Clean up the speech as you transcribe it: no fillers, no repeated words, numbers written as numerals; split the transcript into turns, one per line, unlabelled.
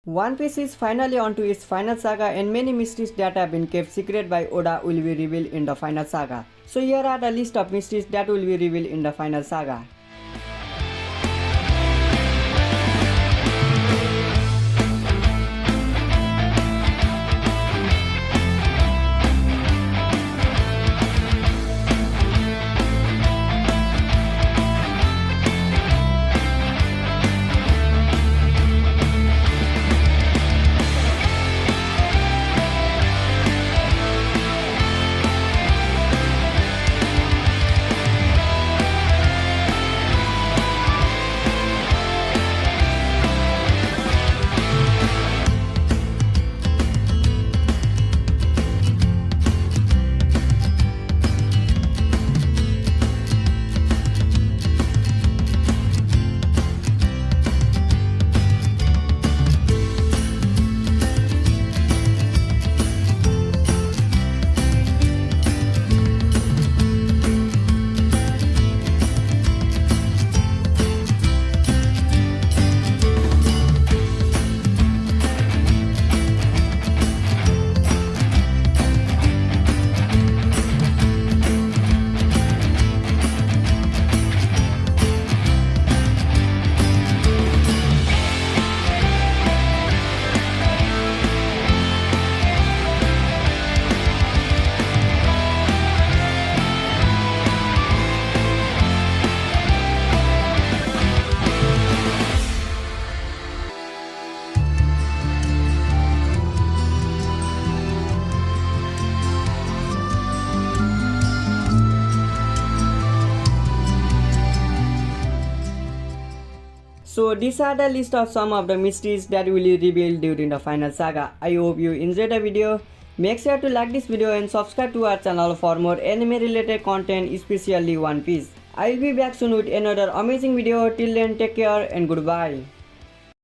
One Piece is finally onto its final saga and many mysteries that have been kept secret by Oda will be revealed in the final saga. So here are the list of mysteries that will be revealed in the final saga. So these are the list of some of the mysteries that will be revealed during the final saga. I hope you enjoyed the video. Make sure to like this video and subscribe to our channel for more anime related content, especially One Piece. I will be back soon with another amazing video. Till then, take care and goodbye.